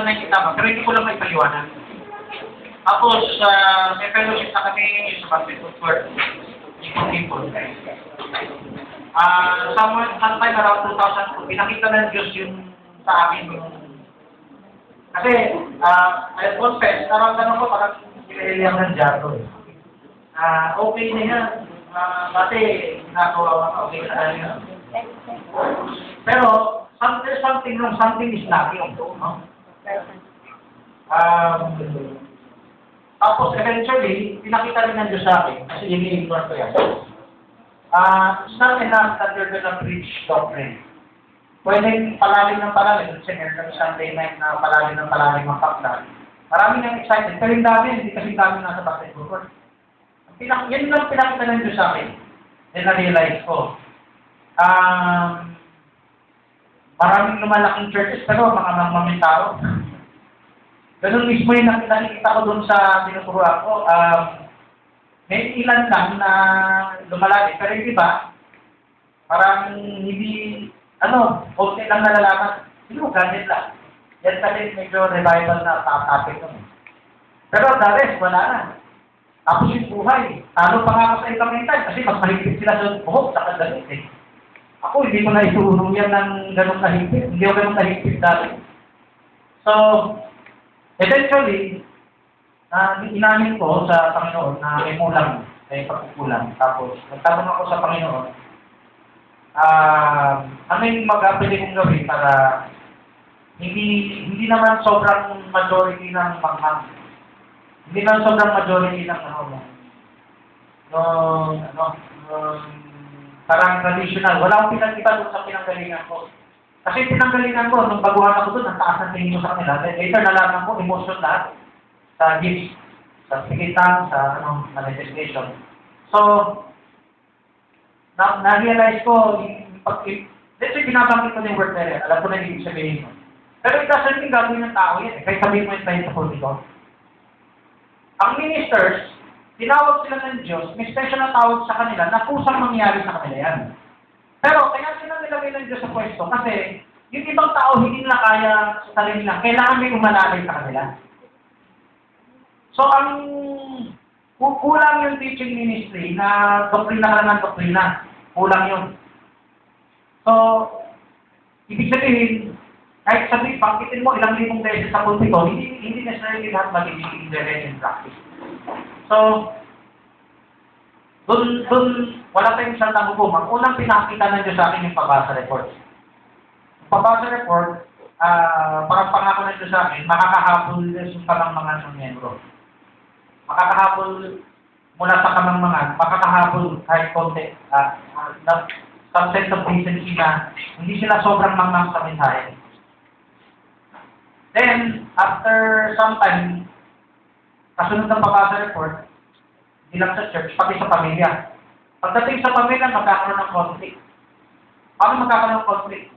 nakikita mo, pero hindi ko lang may paliwanag. Tapos, may fellowship na kami sa Baptist Court. Ipon-ipon. Sometime around 2002, pinakita ng Diyos yung sa akin yung... Kasi, I confess, naramdaman ko parang pinahiliyang ng Diyato. Okay na yan. Kasi, ginagawa ko, okay na yan. Pero, there's something wrong, something is lacking. No? Tapos, eventually, pinakita rin ng Diyos sa akin, kasi ini-ignore ko yan. It's not enough that you're gonna preach doctrine. Pwede palalim ng palalim, kasi meron Sunday night na palalim ng palalim ang kaplan. Marami nang excited, pero yung dami, hindi kasi dami nasa basketball court. Yan lang pinakita ng Diyos sa akin. Then na-realize ko. Maraming lumalaking churches, pero mga mamaming tao. Ganun mismo yung nakikita ko doon sa tinuturuan ko. May ilan lang na lumalaki, pero yung iba, parang hindi, okay lang nalalaman. Sino, ganit lang. Yan kasi medyo revival na topic nun. Pero the rest, wala na. Tapos yung buhay, talo pa nga ako sa ibang mental kasi mas mahigpit sila sa buhok sa kadalit eh. Ako, hindi ko na iturong yan ng ganun kahigpit. Hindi ako ganun kahigpit dati. So, eventually, inamin ko sa Panginoon na may kulang, may pagkukulang. Tapos, nagtanong ako sa Panginoon, ano yung pwede kong gawin para hindi naman sobrang majority ng hindi naman sobrang majority ng parang traditional. Wala akong pinag-iba doon sa pinanggalingan ko. Kasi pinanggalingan ko, nung baguhan ako doon, ang taas ng tingin ko sa kanila. Later, nalaman ko, emotion lahat. Sa gifts, sa sigitan, sa manifestation. So, na-realize ko, let's say, binabanggit ko na yung word na rin. Alam ko na yung ibig sabihin mo. Pero it doesn't mean gagawin ng tao yan. Kahit sabihin mo yung tayo sa politiko. Ang ministers, tinawag sila ng Diyos, may special na tawag sa kanila na kusang mangyari sa kanila yan. Pero kaya sila nilagay ng Diyos sa pwesto kasi yung ibang tao hindi nila kaya sa sarili lang. Kailangan may umalalay sa kanila. So, ang kulang yung teaching ministry na doktrina ka lang ng doktrina. Kulang yun. So, ibig sabihin, kahit sabihin, bangkitin mo ilang libong beses sa pulpito, hindi necessarily lahat magiging direct in practice. So, doon, wala tayong isang tanggugum. Ang unang pinakita ng Diyos sa akin yung pabasa report. Yung pabasa report, parang pangako ng Diyos sa akin, makakahabol yung kamangmangan ng miyembro. Makakahabol mula sa kamangmangan, makakahabol kahit konti, some sense of decency na hindi sila sobrang mangmang sa mensahe. Then, after some time, kasunod ng pabasa report, hindi lang sa church, pati sa pamilya. Pagdating sa pamilya, magkakaroon ng conflict. Paano magkakaroon ng conflict?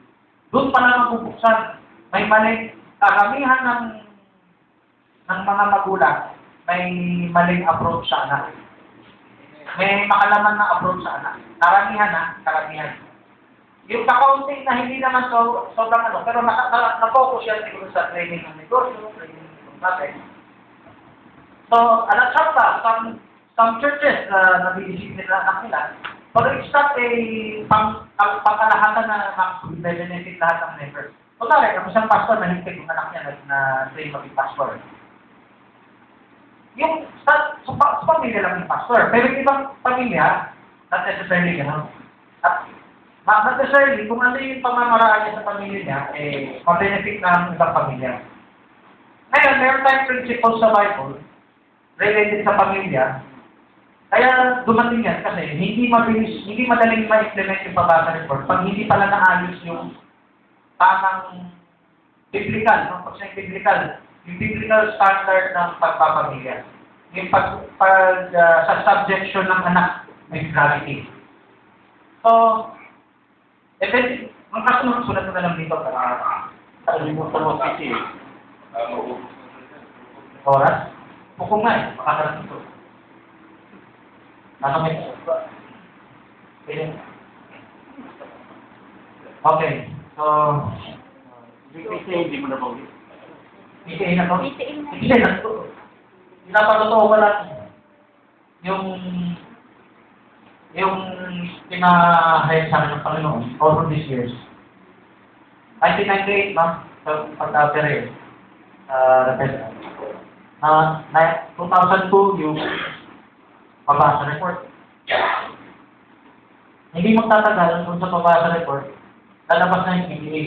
Doon pa lang mabubuksan. May mali, karamihan ng mga magulang, may maling approach sa anak. May makalaman na approach sa anak. Karamihan. Yung kakaunting na hindi naman sobrang pero na-focus yan siguro sa training ng negosyo, training ng natin. So, alat-sakta, some churches na nabibisip nila anak nila, pag-start pangkalahatan na benefit lahat ng members. So, tari, kung isang pastor na hintay yung anak niya na train maging pastor. Yung sa pamilya lang yung pastor, pero yung ibang pamilya, not necessarily gano'n. Not necessarily, kung ano yung pamamaraan niya sa pamilya niya, ma-benefit na ang ibang pamilya. Ngayon, meron tayong principles sa Bible related sa pamilya. Kaya dumating yan kasi hindi madaling ma-implement yung pabasa report pag hindi pala naayos yung tamang biblical, yung biblical standard ng pagpapamilya. Yung sa subjection ng anak, may gravity. So, ang kasunod-sunod na lang dito para kalimutan mo kasi oras? Bukong nga makakaroon ito. Okay. So, Kasi hindi mo na bawin. PTA na to? PTA na. PTA na to. Pinapatotoo ko lang yung pinahayag sa akin ng Panginoon all of these years. 1998, no? So, pag-operate. 2002, yung pabasa report. Hindi magtatagal kung sa pabasa report, lalabas na yung PTA.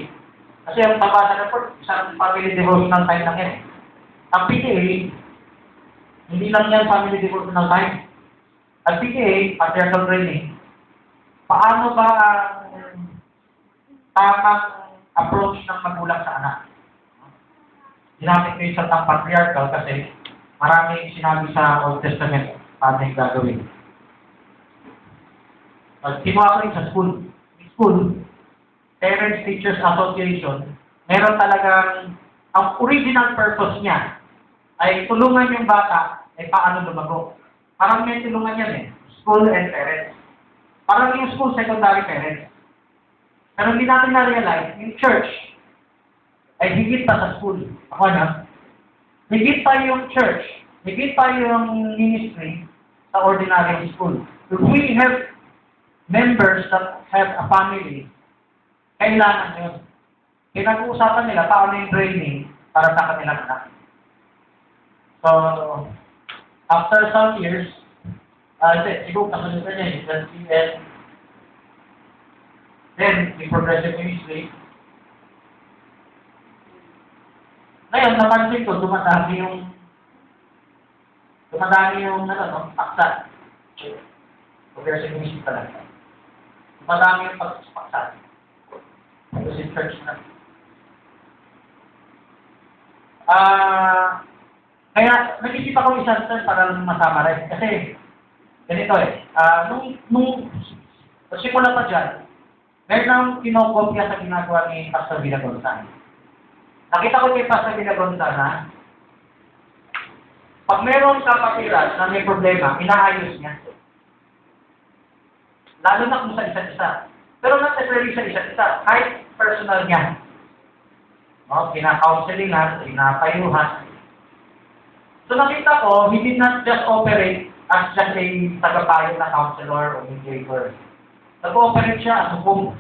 Kasi ang pabasa report, isang family devotional time lang yan. Ang PTA, hindi lang yan family devotional time. Ang PTA, patriarchal training, paano ba ang tamang approach ng magulang sa anak? Ginamit ko yung salitang patriarchal kasi maraming sinabi sa Old Testament paano yung gagawin. Kinuha ko rin sa school. School, Parents Teachers Association, meron talagang, ang original purpose niya ay tulungan yung bata ay paano lumago. Parang may tulungan yan eh. School and parents. Parang yung school, secondary parents. Pero hindi natin na-realize, yung church ay higit pa sa school. Ako na. Higit pa yung church, higit pa yung ministry sa ordinary school. If we have members that have a family, kailangan yun. Pinag-uusapan nila paano yung training para sa kanilang anak. So, after some years, siguro kasunod na niya, then, yung progressive ministry. Ngayon, napansin ko, dumadami yung, paksa. Progressive ministry talaga. Dumadami yung paksa. Kasi church na. Kaya, nag-isip ako isang term para masama rin. Kasi, ganito nung simula pa dyan, meron nang kinokopya sa ginagawa ni Pastor Villagonzana. Nakita ko kay Pastor Villagonzana, pag meron kapatiran na may problema, inaayos niya. Lalo na kung sa isa't isa. Pero not necessarily sa isa't isa, kahit personal niya. No? Kina-counselingan, pinapayuhan. So nakita ko, he did not just operate as just a tagapayo na counselor o mediator. Nag-ooperate siya as a home.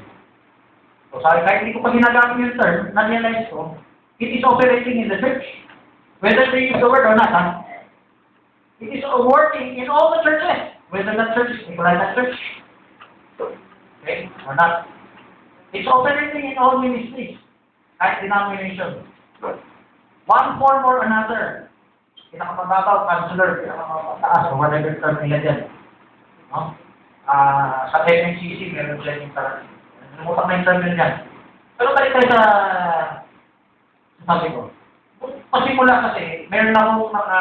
So sabi, kahit hindi ko pa ginagamit yung term, na-realize ko, it is operating in the church. Whether they use the word or not, it is working in all the churches. Whether that church is Nicolaitan Church, okay, or not. It's operating in all ministries, kahit denomination. One form or another. Pinakamababaw, counselor, pinakamataas, o whatever term nila dyan. No? Sa MNCC, meron sila yung parang, nalimutan na yung term nila dyan. Pero balik tayo sa sabi ko. Pasimula kasi, meron akong mga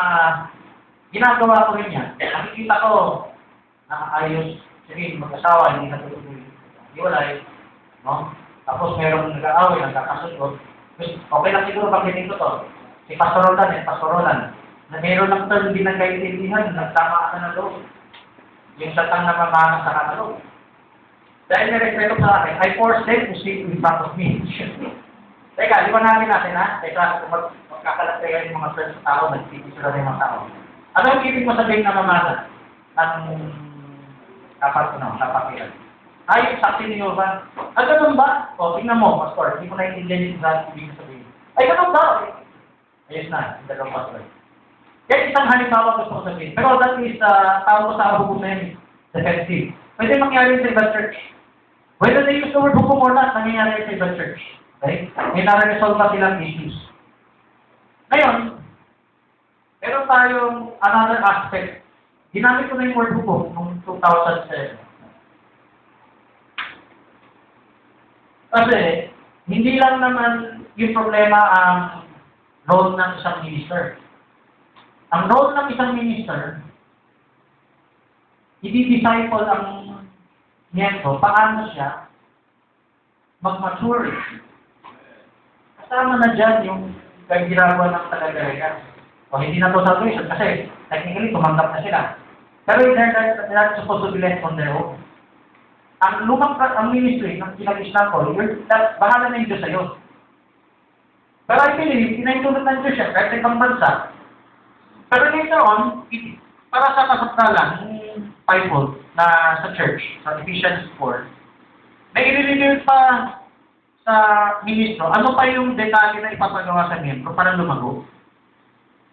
ginagawa ko rin yan. Nakikita ko, nakakayos, sige, mag-asawa, hindi natutuloy. Hiwalay, no? Tapos merong nag-aaway, nagkakasunod. Okay lang siguro bakit ko to. Si Pastor Roland, na meron ng term din nagkaintindihan, nagtama ka na loob. Yung satang na mamana sa katalog. Dahil nirespeto sa akin, I forced them to sit in front of me. Teka, liwanagin natin ha. Teka, kung magkakalagtayan yung mga terms sa tao, nagtitip sila ng mga tao. Ano yung ibig mo sabihin na mamana? Ng kapatiran. Ay, saksi ni Yovan. Ah, ganun ba? O, tingnan mo, Pastor, hindi ko naiintindihan yung sa ibig sabihin. Ay, ganun ba? Ayos na, hindi dalawang Pastor. Kaya isang halimbawa gusto ko sabihin. Pero that is, tawag ko sa hukom na yun, defensive. Pwede mangyari sa ibang church. Whether they use the word hukom or not, nangyayari sa ibang church. Okay? May nare-resolve pa silang issues. Ngayon, meron tayong another aspect. Ginamit ko na yung word hukom noong 2007. Kasi, hindi lang naman yung problema ang role ng isang minister. Ang role ng isang minister, i-disciple ang miyembro, paano siya mag-mature. Kasama na dyan yung ginagawa ng taga-galaga. O hindi na to salvation kasi technically tumanggap na sila. Pero they're not supposed to be left on their own. Ang ministry ng kinag-Islam ko, bahala na yung Diyos sa'yo. Pero I believe, inaitulot ng Diyos siya, kahit sa ibang bansa. Pero later on, para sa kasaptalan, yung fivefold na sa church, sa Ephesians 4, may i-reveal pa sa ministro, ano pa yung detalye na ipapagawa sa miyembro para lumago.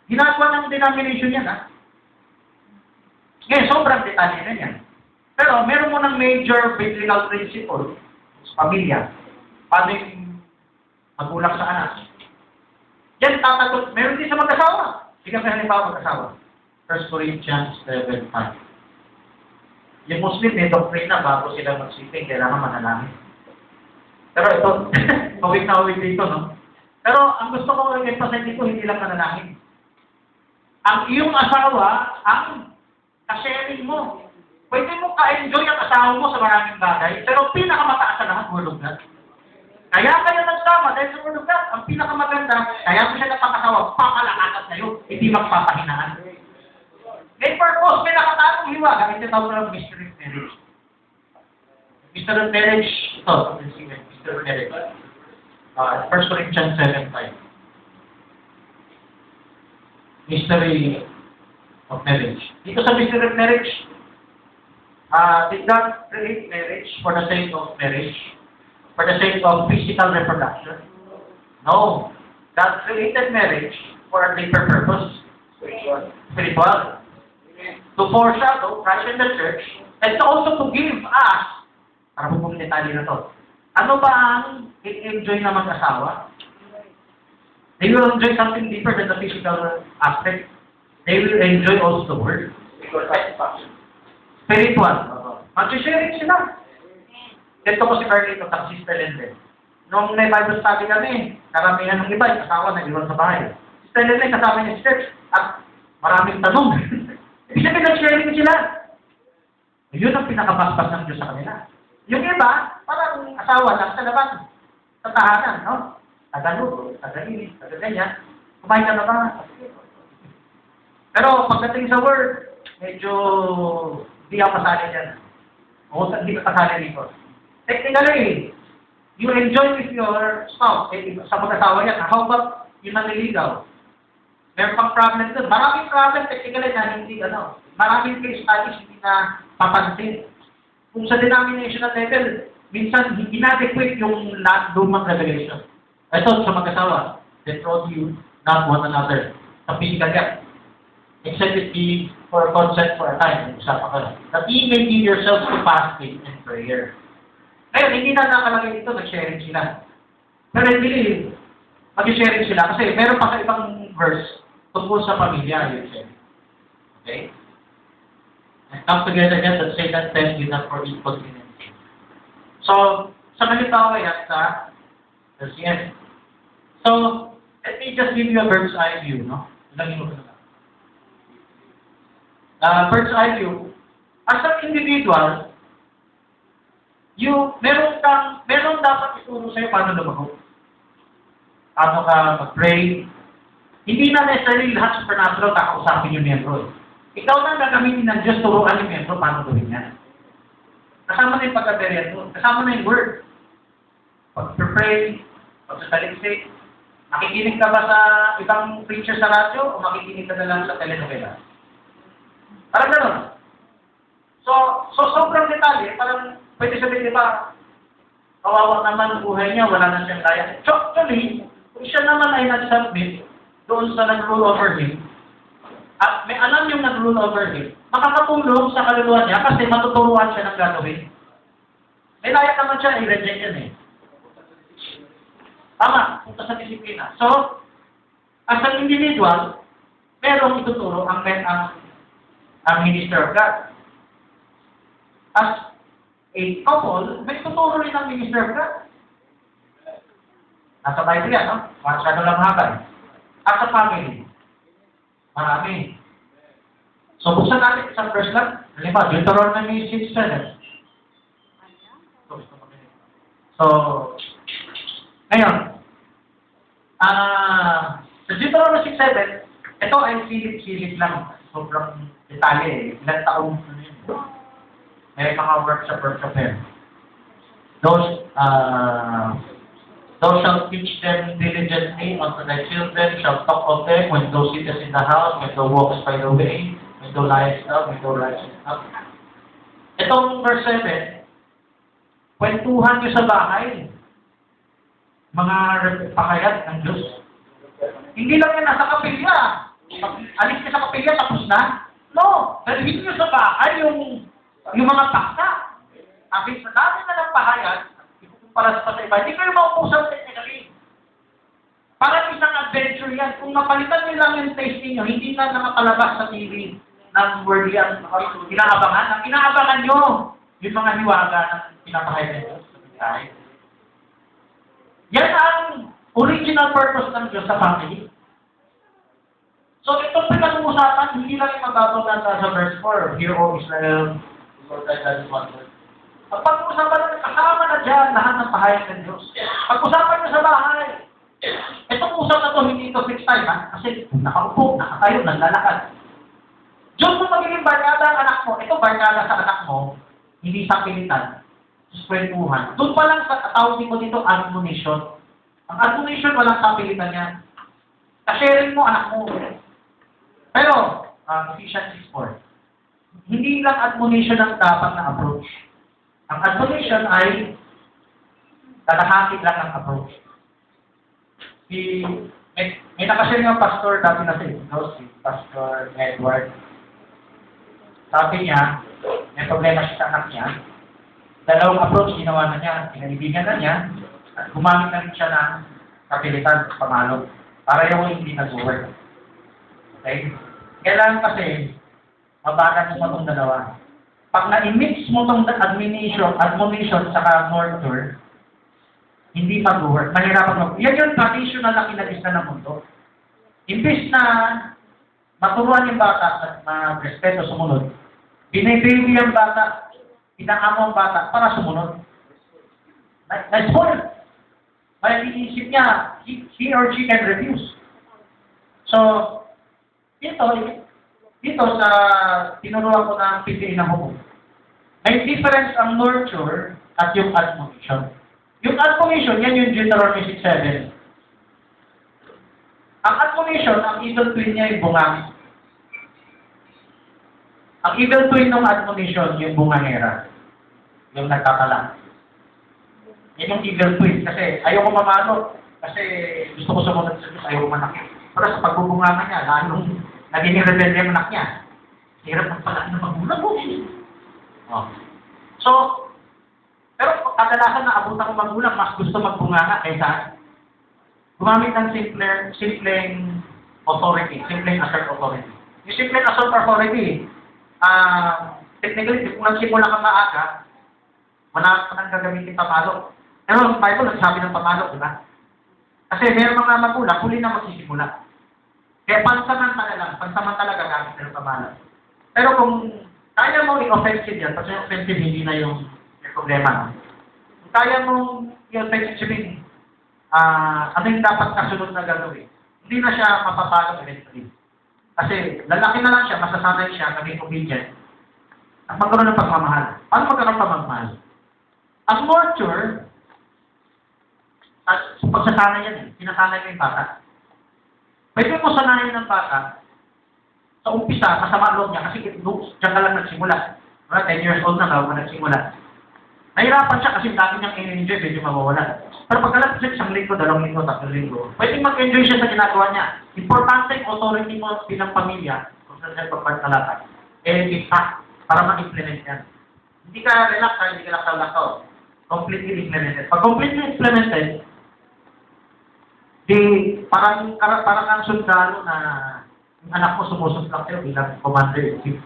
Ginagawa ng denomination yan, ha? Ngayon, sobrang detalye na yan. Pero meron mo ng major biblical principle sa pamilya. Paano yung magulang sa anak. Yan, tatagot. Meron din sa mag-asawa. Sige ka halimbawa mag-asawa. 1 Corinthians 7:5. Yung Muslim, may doctrine na bago sila magsiping, kailangan manalangin. Pero ito, hawig na hawig dito, no? Pero ang gusto ko i-emphasize dito, hindi lang manalangin. Ang iyong asawa, ang ka-sharing mo. Pwede mo ka-enjoy ang asawa mo sa maraming bagay, pero pinakamataas sa lahat, Word of God. Kaya kayo nagsama dahil sa Word of God, ang pinakamaganda, kaya mo siya napakasawa, pakalakatat na yun, hindi magpapahinaan. May purpose, may nakatatong hiwaga, ito tawag ng mystery of marriage. Mystery of marriage, ito, mystery of marriage. 1 Corinthians 7:5. Mystery of marriage. Dito sa mystery of marriage, did God create marriage for the sake of marriage? For the sake of physical reproduction? No. God created marriage for a deeper purpose. Spiritual. To foreshadow Christ in the church, and also to give us, para po pong detalye na to, ano ba ang i-enjoy na mag-asawa? They will enjoy something deeper than the physical aspect. They will enjoy also the word. Spiritual. Mag-sharing sila. Ito ko si Carlito, at Sister Lende. Nung may Bible study kami, karamihan ng iba, yung asawa nag-iwan sa bahay. Sister Lende, kasama niya si church, at maraming tanong. Ibig sabihin, nag-sharing sila. Yun ang pinakabasbas ng Diyos sa kanila. Yung iba, parang asawa lang sa labas, sa tahanan, no? Tagaluto, tagalinis, tagaganyan. Kumain ka na ba? Pero pagdating sa word, medyo hindi ako kasali dyan. O, hindi ka kasali dito. Technically, you enjoy with your spouse. Sa mag-asawa yan. How about yung nanliligaw? Meron pang problem doon. Maraming problem technically na hindi, maraming case studies hindi na papansin. Kung sa denominational level, minsan inadequate yung lumang revelation. Ito sa mag-asawa, betroth you not one another. Sa physical yan. Except it be for consent for a time. Usapan ka lang. That ye may give yourselves to fasting and prayer. Ngayon, hindi na nakalagay dito, nag-sharing sila. Pero I believe, mag-sharing sila. Kasi meron pa sa ibang verse tungkol sa pamilya, yun siya. Okay? And come together again that Satan tempts you not for incontinency. So, sa halimbawa yan sa CN. So, let me just give you a bird's eye view, no? Lagyan mo ko na. Bird's eye view. As an individual, meron dapat ituro sa'yo paano lumago. Paano ka mag-pray. Hindi na necessarily lahat supernatural kakausapin yung miyembro. Ikaw na gagamitin ng Diyos, turuan yung miyembro paano gawin yan. Kasama na yung pagkaberyan doon. Kasama na yung word. Pag-pray, pag-saliksik. Makikinig ka ba sa ibang preacher sa radyo o makikinig ka na lang sa telenovela? Parang gano'n. So sobrang detalye, parang pwede sabihin, di ba, kawawa naman buhay niya, wala na siyang kaya. So, actually, kung siya naman ay nag-submit doon sa nag-rule over him, at may alam yung nag-rule over him, makakatulong sa kaluluwa niya kasi matuturuan siya ng gagawin. May layak naman siya, i-reject yan eh. Tama, punta sa disiplina. So, as an individual, merong ituturo ang minister of God. As a couple, may tuturo rin ang minister of God. Nasa Bible yan, no? Masyado lang habay. As a family, marami. So, buksan natin isang verse lang. Halimbawa, Deuteronomy 6:7. So, ngayon, sa Deuteronomy 6:7, ito ay silip-silip lang. Sobrang detalye eh. Ilang taong may mga workshop yan. Those, Thou shalt teach them diligently unto thy children, shalt talk of them when thou sittest in the house, when thou walkest by the way, when thou liest up, when thou risest up. Itong verse 7, kwentuhan nyo sa bahay, mga pakayat ng Diyos. Hindi lang yan nasa kapilya. Alis ka sa kapilya, tapos na. No, dalhin nyo sa bahay yung mga paksa. Sabi sa dami na ng pahayat, para sa iba, hindi kayo maupusan technically. Parang isang adventure yan. Kung mapalitan nyo lang yung taste ninyo, hindi na nakapalabas sa TV ng word yan. Inaabangan. Ang inaabangan nyo, yung mga hiwaga ng pinapahayat nyo sa biyahe. Yan ang original purpose ng Diyos sa family. So itong pinag-uusapan, hindi lang yung mababaw sa verse 4, Hear, O Israel, Lord thy God is one Lord. Ang pag-uusapan natin, kasama na dyan lahat ng pahayag ng Diyos. Pag-usapan nyo sa bahay. Itong usap na to, hindi ito fixed time, ha? Kasi nakaupo, nakatayo, naglalakad. Diyos mo magiging barkada ang anak mo. Ito barkada sa anak mo, hindi sa pilitan. Sa kwentuhan. Doon pa lang sa tawagin mo dito, admonition. Ang admonition, walang kapilitan yan. Kasharing mo, anak mo. Pero, Ephesians 6:4, hindi lang admonition ang dapat na approach. Ang admonition ay kalahati lang ang approach. May nakashare ng pastor dati na si Pastor Edward. Sabi niya, may problema siya sa anak niya. Dalawang approach ginawa na niya, pinalibigan na niya, at gumamit na rin siya ng kapilitan, pamalo, para yung hindi nag-work. Okay? Kailangan kasi, mabalan mo itong dalawa. Pag na-mix mo itong admonition saka nurture, hindi mag-work. Mahirapan mag-work. Yan yung traditional na kinagisa ng mundo. Imbis na maturuan yung bata at mag-respeto sumunod, binibaby ang bata, inaamo ang bata para sumunod. Na-spoil. May iniisip niya, he or she can refuse. So, dito sa tinuruan ko ng PTA na hukom, may difference ang nurture at yung admonition. Yung admonition, yan yung Deuteronomy 6:7. Ang admonition, ang evil twin niya yung bungangit. Ang evil twin ng admonition, yung bungangera. Yung nagkakala. Yan yung evil twin. Kasi ayoko mamalo. Kasi gusto ko sumunod sa Diyos, ayoko manakit. Pero sa pagbubunganga niya, lalong naging rebelde ang anak niya. Hirap ng pala ng magulang mo. Oh. So, pero kadalasan na abutan ng magulang, mas gusto magbunganga kaysa gumamit ng simpleng authority, simpleng assert authority. Yung simpleng assert authority, technically, kung nagsimula ka maaga, wala ka nang gagamitin pamalo. Pero ang Bible, nagsabi ng pamalo, di ba? Kasi mayroong mga magulang, huli na magsisimula. Kaya pansamantala gagamit ng pamalo. Pero kung kaya mo i-offensive yan, kasi offensive hindi na yung problema. Kung kaya mo i-offensive, ano yung dapat kasunod na gagawin? Hindi na siya mapapalo eventually. Kasi lalaki na lang siya, masasanay siya, maging obedient, at magkaroon ng pagmamahal. Paano magkaroon ng pagmamahal? Ang nurture, at pagsasanay yan, sinasanay mo yung bata. Pwede mo sanayin ng bata, sa umpisa, masama loob niya, kasi diyan ka lang nagsimula. 10 years old na bago nagsimula. Nahirapan siya kasi dati niyang in-enjoy, medyo mawawala. Pero pagkalapit siya isang linggo, 2 linggo, 3 linggo, pwedeng mag-enjoy siya sa ginagawa niya. Importante yung authority mo bilang pamilya, kung saan siya pagpagkalatan, impact para ma-implement yan. Hindi ka relax, hindi ka lakaw-lakaw. Completely implemented. Pag completely implemented, parang ang sundalo na yung anak mo sumusunod sa'yo bilang commander-in-chief.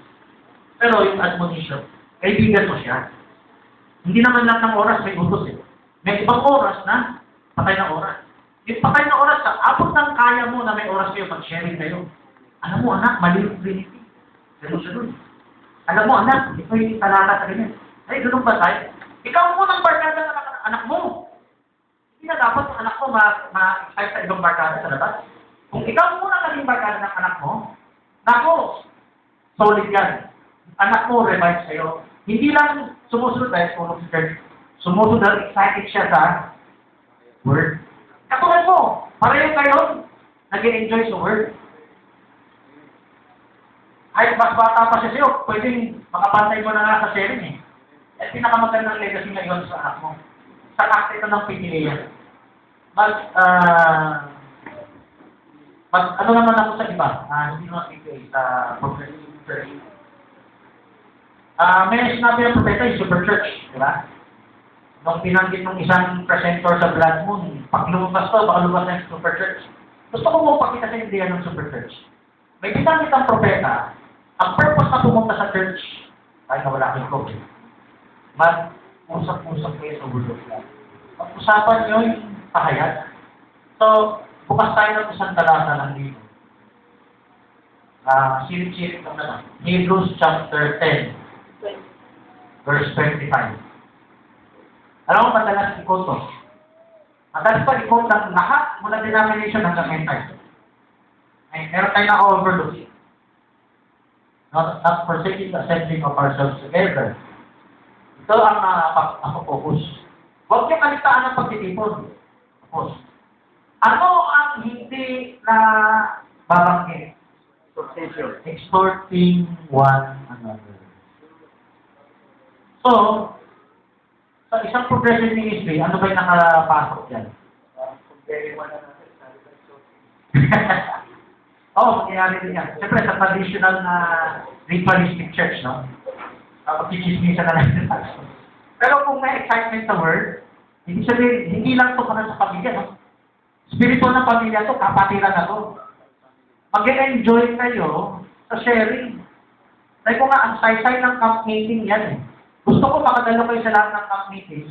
Pero yung admonition, kaibigan mo siya. Hindi naman lang ng oras may utos eh. May ibang oras na patay na oras. Yung patay na oras, abot ng kaya mo na may oras kayo mag-sharing kayo. Alam mo anak, mali yung Trinity. Ganun siya dun. Alam mo anak, ito yung talata sa ganyan. Ay, ganun ba tayo? Ikaw mo ng barkada ng anak mo. Hindi na dapat ang anak ko ma-excite sa ibang barkada sa labas. Kung ikaw muna naging barkada ng anak mo, nako, solid yan. Anak mo, revive sa'yo. Hindi lang sumusunod dahil tulong si church. Sumusunod dahil excited siya sa word. Katulad mo, pareho kayo, nag-enjoy sa word. Kahit mas bata pa siya sa'yo, pwedeng makapantay mo na nga sa sharing eh. At pinakamagandang legacy ngayon sa anak mo. Sa akte ito ng pipilian. Ano naman ako sa iba? Hindi naman PPA, sa progressive church. May sinabi ng propeta yung super church, di ba? Nung pinanggit ng isang presenter sa Blood Moon, pag lumabas to, baka lumabas na yung super church. Gusto ko mo pakita sa idea ng super church. May pinanggit ng propeta, ang purpose na pumunta sa church, ay nawala kayong COVID, mag-usap-usap kayo sa word of God. Pag-usapan nyo yung pahayag. So, bukas tayo ng isang talata ng dito. Silip-silip lang naman. Hebrews chapter 10, verse 25. Alam mo, madalas ikot to. Madalas pa ikot ng lahat mula denomination hanggang entire. Ay, meron tayo na overlook. Not forsaking the assembling of ourselves together. Ito ang ako focus. Huwag niyo kaligtaan ang pagtitipon. Focus. Ano ang hindi na babanggit? Exhorting one another. So, sa isang progressive ministry, ano ba yung nakapasok dyan? Oo, mangyayari din yan. Siyempre, sa traditional na ritualistic church, no? Pagkikismisa na lang. Pero kung may excitement sa word, hindi sabihin, hindi lang ito para sa pamilya, no? Spiritual na pamilya to, kapatiran na to. Mag-enjoy kayo sa sharing. Dahil ko nga, ang say-say ng camp meeting yan eh. Gusto ko makadalo kayo sa lahat ng camp meeting.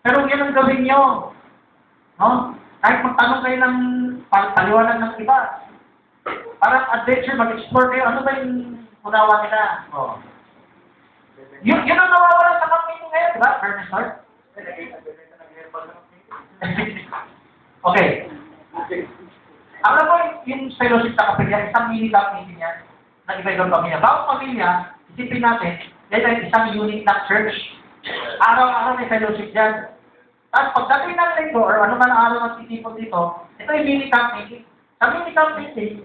Pero yan ang gawin nyo. No? Kahit magtanong kayo ng paliwanag ng iba. Parang adventure, mag-explore kayo. Ano ba yung unawa nila? Oh. Yun ang nawawala sa camp meeting ngayon, di ba? Ernest Hart? Okay. Alam mo, yung fellowship sa kapilya, isang mini-camp meeting yan, na iba-ibang pamilya. Bawat pamilya, isipin natin, yan ay isang unit na church. Araw-araw may fellowship dyan. Tapos pagdating ng linggo, or ano man ang araw ng titipon dito, ito yung mini-camp meeting. Sa mini-camp meeting,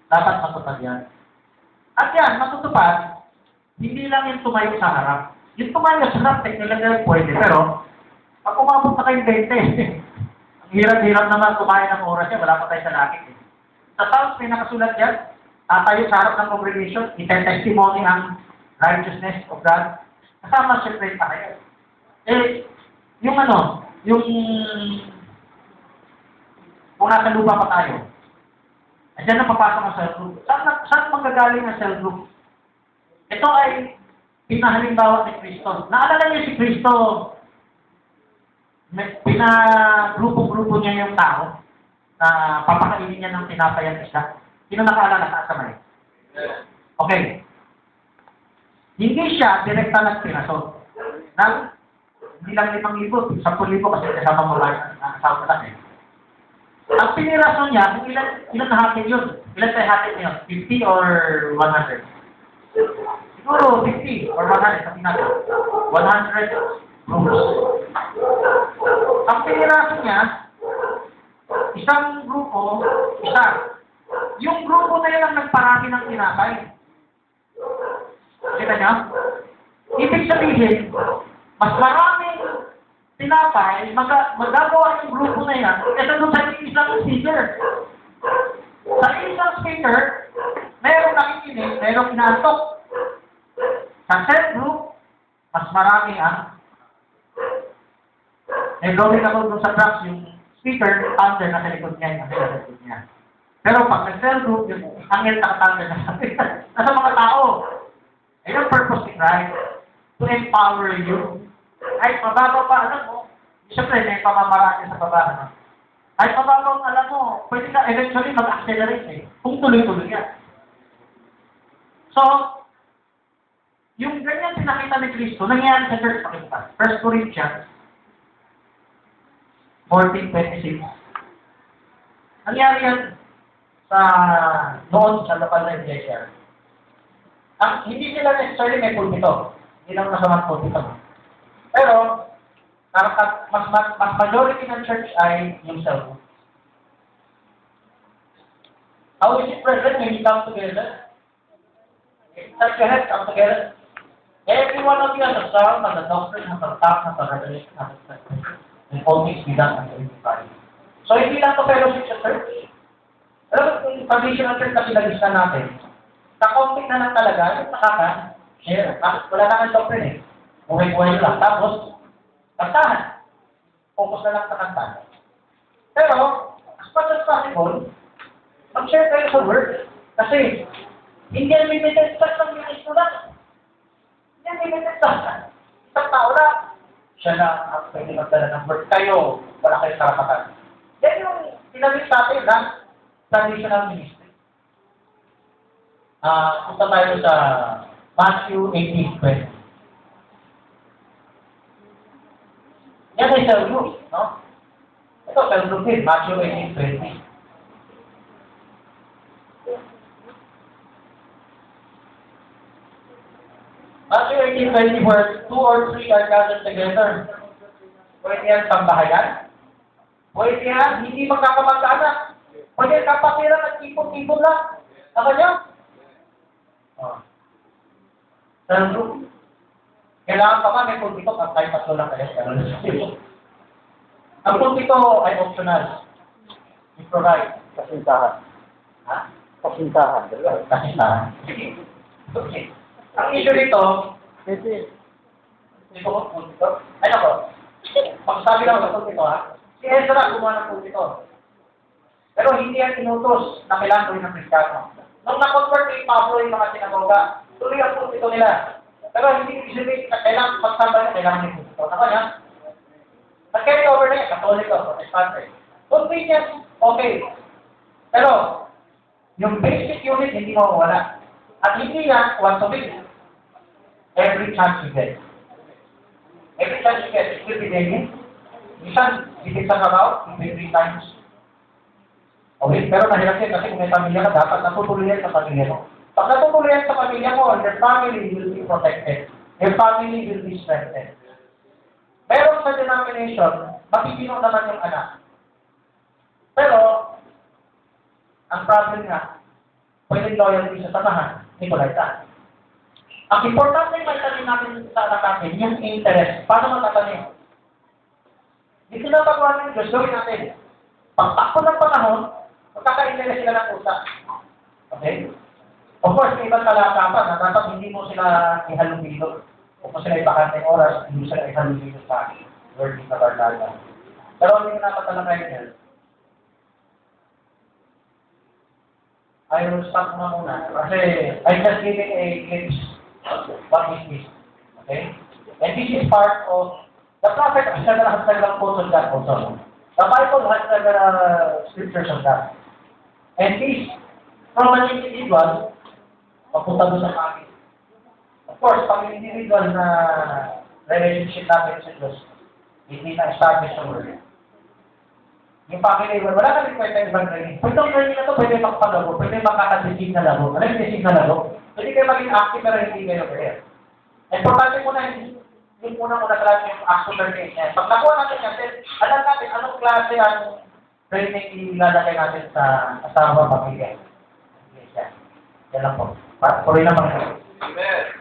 dapat matutupad yan. At yan, matutupad, hindi lang yung tumayo sa harap. Yung tumayo sa harap, technically pwede, pero pag umabot na kayong 20, ang hirap-hirap naman kumain ng oras yan, wala pa tayo sa langit. Eh. Sa Psalms, may nakasulat yan, tatayo sa harap ng congregation, ite-testimony ang righteousness of God. Kasama siyempre pa kayo. Eh, yung ano, yung kung nasa lupa pa tayo, dyan na papasok ang cell group. Saan manggagaling ang cell group? Ito ay pinahalimbawa ni Kristo. Naalala niyo si Kristo, pinagrupo-grupo niya yung tao na papakainin niya ng tinapay at isda. Sino nakaalala sa mali? Okay. Hindi siya direkta nagpiraso. Hindi lang 5,000, 10,000 kasi kasama mo lang ang asawa lang eh. Ang piniraso niya, kung ilan nahatin yun? Ilan tayo hatin niyo? 50 or 100? Siguro 50 or 100, sabi natin. 100 groups. Ang piniraso niya, isang grupo, isa. Yung grupo na yun ang nagparami ng tinapay. Kita niyo? Ibig sabihin, mas maraming tinapay, magagawa yung grupo na yan, kasi doon sa isang speaker. Sa isang speaker, mayroong nakikinig, mayroong inaantok. Sa set group, mas marami ang drawing ako doon sa trucks, yung speaker, thunder na sa likod niya, yung sa likod niya. Pero pag nag-cell group, yung angel nakatanda na nasa mga tao. Ay yung purpose ni Christ, to empower you. Kahit mababaw pa, alam mo, siyempre may pamamaraan sa baba, ano? Kahit mababaw, alam mo, pwede ka eventually mag-accelerate eh, kung tuloy-tuloy yan. So, yung ganyan pinakita ni Kristo, nangyayari sa church pakita. 1 Corinthians 14:26. Nangyari yan sa noon sa lokal na iglesia. Hindi sila necessarily may pulpito. Hindi lang nasaman pulpito. Pero, Mas majority ng church ay yung cell group. How is it present when you come together? Touch your head, come together. Every one of you has a psalm, has a doctrine, has a talk, has a revelation, has a testimony. And all things be done unto everybody. So, hindi lang to fellowship sa church. Alam mo, yung traditional church na pinag-isa natin, kakontik na lang talaga, yung nakaka-share. Wala na ang doctrine eh. Buhay-buhay lang. Tapos, kantahan. Focus na lang sa kantahan. Pero, as much as possible, mag-share kayo sa word. Kasi, hindi yan limited sa isang ministro lang. Hindi yan limited sa isang tao lang. Siya na ang pwede magdala ng word. Kayo, wala kayong karapatan. Yan yung pinamit sa atin ng traditional ministry. Punta tayo sa Matthew 18:20. Yan ay cell group, no? Ito, cell group din, Matthew 18:20. Matthew 18:20, where 2 or 3 are gathered together. Pwede yan sambahayan. Pwede yan, hindi magkakamag-anak. Pwede kapatiran at tipon-tipon lang. Saka niya? Cell group. Kailangan pa ba may pulpito at tayo tatlo lang kayo. Ang pulpito ay optional. We provide. Kasintahan. Ha? Kasintahan. Kasintahan. Sige. Okay. Ang issue dito, Kasi, dito ko pulpito. Ay nako. Pagsabi lang sa pulpito ha. Si Ezra gumawa ng pulpito. Pero hindi yan inutos na kailangan gawin ng Kristiyano. Nung na-convert kay Pablo yung mga sinagoga, tuloy ang pulpito nila. Pero hindi ibig na kailangan pagsambay na kailangan ng pulpito. Ako niya? Nag-carry over na yan, Katoliko, Protestante. Pulpito yan, okay. Pero, yung basic unit hindi mawawala. At hindi yan, once a week. Every chance you get. Every chance you get, it will be daily. Minsan, hindi sa karaw, it 3 times. Okay, pero mahirap yan kasi kung may pamilya ka, dapat natutuloy yan sa pamilya mo. Pag natutuloy yan sa pamilya mo, your family will be protected. Your family will be strengthened. Pero sa denomination, mapipino naman yung anak. Pero, ang problem nga, pwedeng loyalty sa samahan, hindi ko like that. Ang importante yung maitanin natin sa anak natin, yung interest. Paano matatanim? Dito na pagawa ng Diyos, gawin natin. Pagtakbo ng panahon, magkaka-interest sila ng utak. Okay? Of course, may ibang kalakapan na dapat hindi mo sila ihalubilo. Kung mo sila ibakanteng oras, hindi mo sila ihalubilo sa learning na bardaga. Pero hindi mo napatalakay niya. I will stop muna. Kasi I just giving a glimpse of what is this. Okay? And this is part of the prophet has several quotes on that also. The Bible has several scriptures on that. And this, from an individual, papunta doon sa family. Of course, pag individual na relationship natin sa Diyos, hindi na-establish sa word. Yung family, wala na rin pwede ibang training. Pwede ang training na ito, pwede makapagabo, pwede makakadesig na laro. Ano yung desig na laro? Pwede kayo maging active pero hindi kayo kaya. Importante muna yung unang-una talaga yung action learning. Pag nakuha natin yan, alam natin anong klase ang training ilalagay natin sa asawa, pamilya. Yan lang po. Patuloy na mga. Amen.